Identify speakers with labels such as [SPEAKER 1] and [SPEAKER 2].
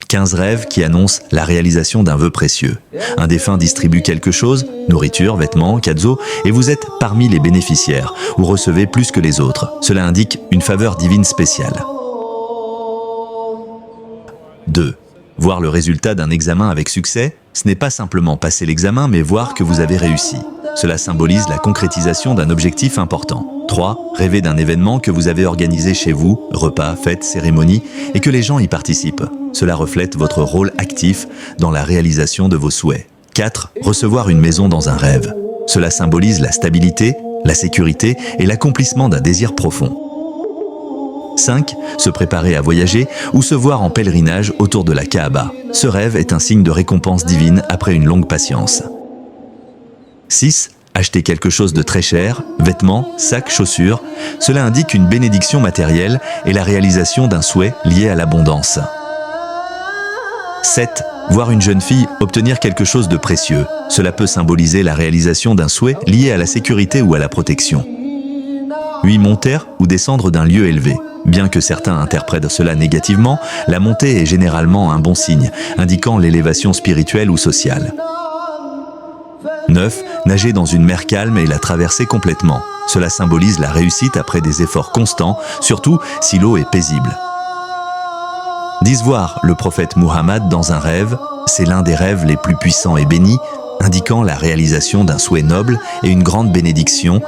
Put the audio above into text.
[SPEAKER 1] 15 rêves qui annoncent la réalisation d'un vœu précieux. Un défunt distribue quelque chose, nourriture, vêtements, cadeaux, et vous êtes parmi les bénéficiaires, ou recevez plus que les autres. Cela indique une faveur divine spéciale. 2. Voir le résultat d'un examen avec succès, ce n'est pas simplement passer l'examen, mais voir que vous avez réussi. Cela symbolise la concrétisation d'un objectif important. 3. Rêver d'un événement que vous avez organisé chez vous, repas, fêtes, cérémonies, et que les gens y participent. Cela reflète votre rôle actif dans la réalisation de vos souhaits. 4. Recevoir une maison dans un rêve. Cela symbolise la stabilité, la sécurité et l'accomplissement d'un désir profond. 5. Se préparer à voyager ou se voir en pèlerinage autour de la Kaaba. Ce rêve est un signe de récompense divine après une longue patience. 6. Acheter quelque chose de très cher, vêtements, sacs, chaussures. Cela indique une bénédiction matérielle et la réalisation d'un souhait lié à l'abondance. 7. Voir une jeune fille obtenir quelque chose de précieux. Cela peut symboliser la réalisation d'un souhait lié à la sécurité ou à la protection. 8. Monter ou descendre d'un lieu élevé. Bien que certains interprètent cela négativement, la montée est généralement un bon signe, indiquant l'élévation spirituelle ou sociale. 9. Nager dans une mer calme et la traverser complètement. Cela symbolise la réussite après des efforts constants, surtout si l'eau est paisible. 10. Voir le prophète Muhammad dans un rêve, c'est l'un des rêves les plus puissants et bénis, indiquant la réalisation d'un souhait noble et une grande bénédiction,